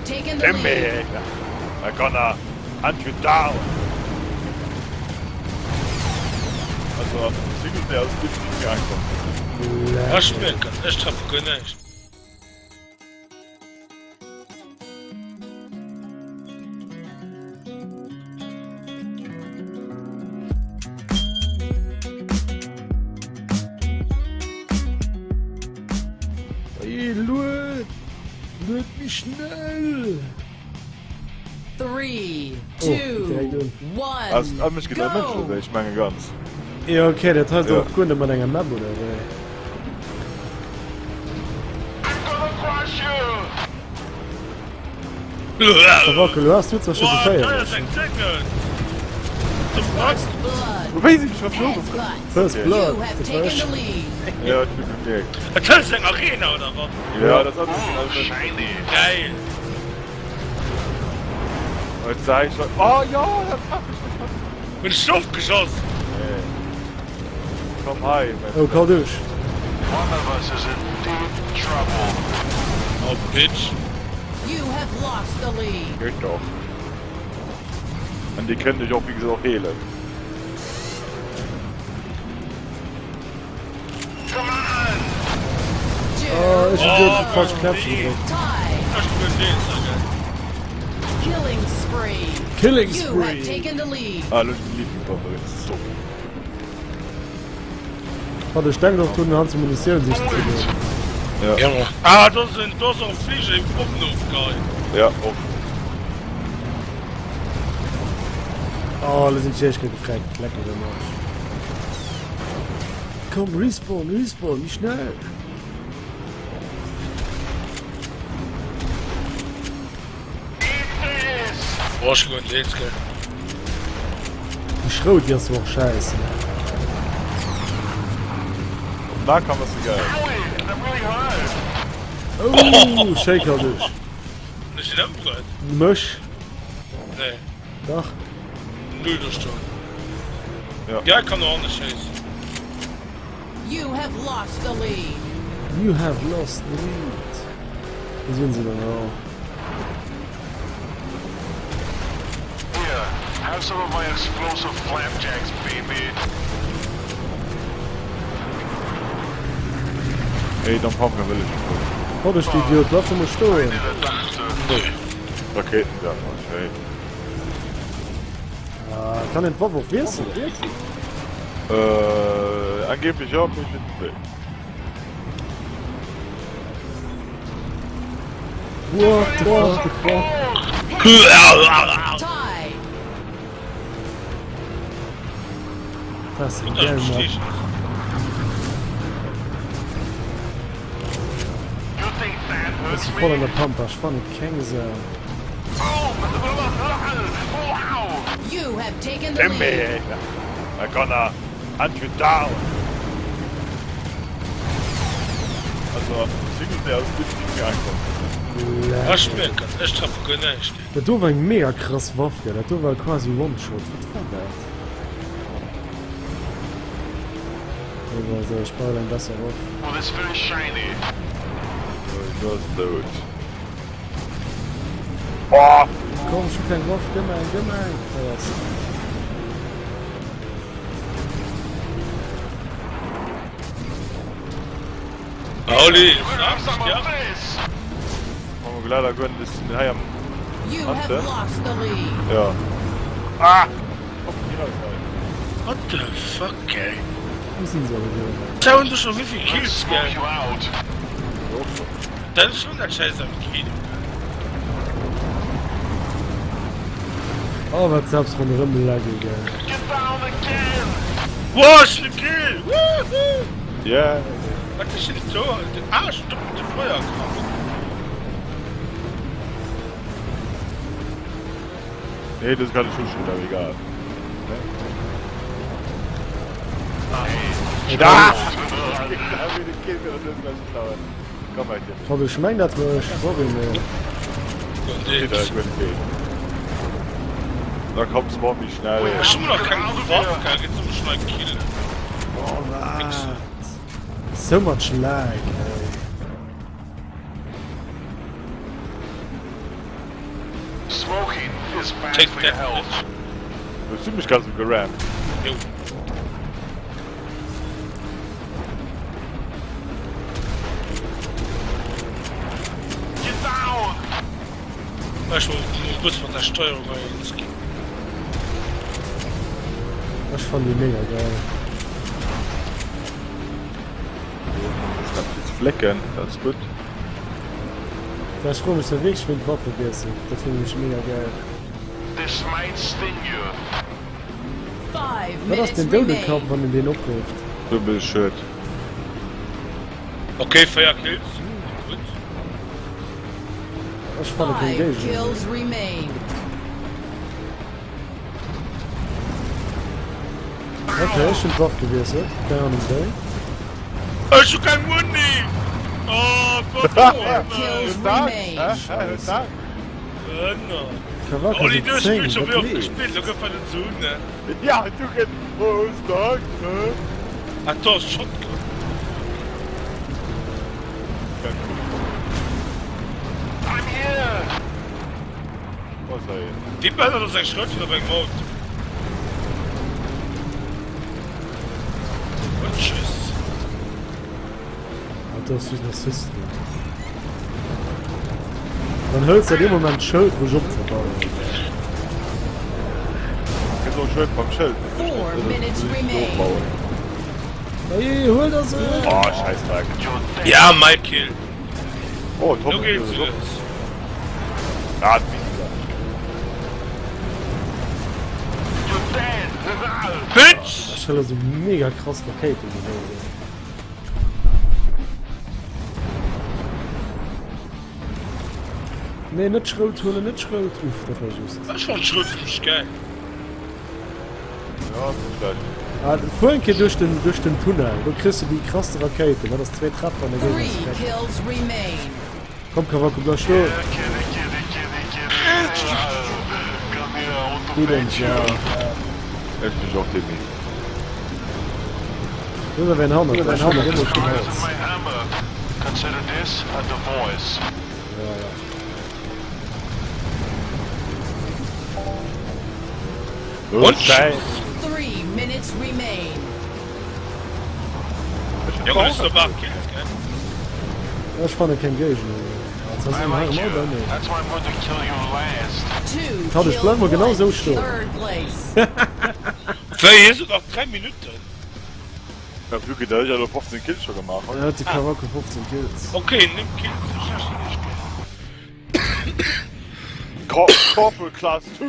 taken the lead. I'm gonna hunt you down. Also, Singleplayer ist nicht mehr angekommen. Was schmecken? Ich treffe gar nicht. Hey, Löt mich schnell! 3, Oh, 2, 1. Hast mich gedacht, Mensch, ich meine ganz. Ja, okay, das heißt Ja. auch Kunde mit einer Map oder so. Aber du hast jetzt auch schon gefeiert. Blood Weiß ich schon so. has guts. First You Blood. have Das taken war the schon. lead. Ja, ich bin gemerkt. Das ist eine Arena oder was? Ja, das hat mich also. Geil. Jetzt sag ich schon. Oh ja, das hab ich. Mit Stoffgeschoss. Komm heim. Oh, kall durch. One of us is in deep trouble. Oh, Bitch. You have lost the lead. Geht doch. Und die können dich auch, wie gesagt, auch hehlen. Oh, ich bin Oh, falsch Mann, klatschen. nee. Tie. Das ist den, Alter. Killing spree. Killing You have spree. taken the lead. Alles lieben, Papa. So. Oh, der Stein noch tun, Hand zum Ministerium sich zu nehmen. Ja. Ja, Mann. Ah, das sind auch Fliege im Puppenhof, geil. Ja, auch. Oh, alle sind schlecht gefragt. Lecker, der Marsch. Komm, respawn, wie schnell. Boah, ich bin jetzt, gell. Die Schrot jetzt auch scheiße. Da kann man so geil. Oh, Shaker durch. Nicht in Embreit. Mösch. Nee, Doch. 0 Stunden. Ja. Ja, kann auch nicht scheißen. You have lost the lead. You have lost the lead. Wie sind sie denn auch? Here, have some of my explosive flapjacks, baby. Ey, dann Papa will ich. Oh, der Idiot, lass ihn mal stehen. Nee. Raketen, ja, hey. Ah, kann den Pop auf wissen. Angeblich ja, bin ich nicht will. What the fuck? Tie. Das ist Das geil, ist Mann. nicht. You think that Das hurts ist me? voll in der Pampa. Spannend, Kängse. Wow! You have taken the lead. I'm gonna hunt you down. Also, Singleplayer ist nicht mehr angekommen. Was schmecken? Ich treffe gar nicht. Das war ein mega krass Waffe. Das war quasi One-Shot. Was war das? Also, ich baue dann besser auf. Well, it's very shiny. Du hast tot. Oh! Komm, schon kein Waffe. Gemein. Pauli, Have some ja. of this! Machen wir leider gönnen, das ist ein Heim. You Hunter? have lost the lead. Ja. Ah! What the fuck, ey? Wie sind sie aber wieder? Schauen du schon wie viel Let's Kills, smoke gell? you out. Das ist schon der Scheiß am Kill. Oh, was hab's von der Rimmellage, gell. Get down again! Boah, ist ein Kill! Woohoo! Ja. Was ist denn so? Der Arsch stoppt mit dem Feuerkraft. Nee, das kann ich schon, aber egal. Da! Komm mal hier. Komm, ich mein, das war sorry, ne. Und Da jetzt. können gehen. Da kommt's Bombi schnell. Ich hab noch keinen Waffe, kann jetzt zum Schneiden killen. Oh, was? So much lag, ey. Smoking is bad Take for your that, health. Du hast mich gerade so gerammt. Jo. Get down! Weißt du, du bist von der Steuerung jetzt. Ich fand die mega geil. Ich hab jetzt Flecken, das ist gut. Da ist komisch, der Weg mit Waffe gegessen. Das finde ich mega geil. This might sting you. 5 Was ist minutes denn Dodo Cup, remain. wenn du den abruft? Du bist schön. Okay, Feierkills. Gut. Ich fand den 5 Gage. kills remain. Okay, ich bin drauf gewesen. Keine Ahnung, Ich hab kein Money! Oh, Gott, 4 oh, kills nein. remain. Kawaka Oh, die sind 10, durchspielt schon das wieder lebt. gespielt, sogar von den Zonen. Ja, du kannst Rostock, ne? Ach, da ist Shotgun. I'm here! Was sei jetzt? Die Bänder, das ist ein Schrötchen beim Mord. Und tschüss. Ah, das ist ein Assist. Dann hältst du in dem Moment Schild, wo ich umzubauen. Ist so schön vom Schild. 4 minutes remain. Hey, hol das! Oh, Scheißdreck. You're dead. Ja, Michael. Oh, So Tom. geht's So. jetzt. Ah, wieder. You're dead! Bitch! Ich stelle so mega krass Rakete gewesen. Nee, nicht Schrot holen, nicht Schrot. Uff, das war just. Das ist schon Schrott, das ist geil. Ja, vielleicht. Ah, vorhin geht durch den Tunnel. Du kriegst du die krasse Rakete, weil das 2 Treffer an der 3 Gegend ist. kills remain. Komm, Kawako, bleib stehen. Kitty. Komm her und du Idens, ja. Ich bin auch Timmy. Oder wenn Hammer, wenn Hammer, immer schon Disguised in raus. my hammer. Consider this a divorce. Und Scheiß. 3 minutes remain. Junge, das ist doch Kills, gell? Ja, ich fand kein Gage. Das hast I du like mal you. oder nicht? That's why I'm going to kill you last. 2 Schau, das kills, bleiben wir genau so 1 stehen. third place. Hier sind noch 3 Minuten. Ich hab Glück, da ich ja nur 15 Kills schon gemacht. Er hat die Kawako 15 Kills. Okay, nimm Kills. Corporal Class 2.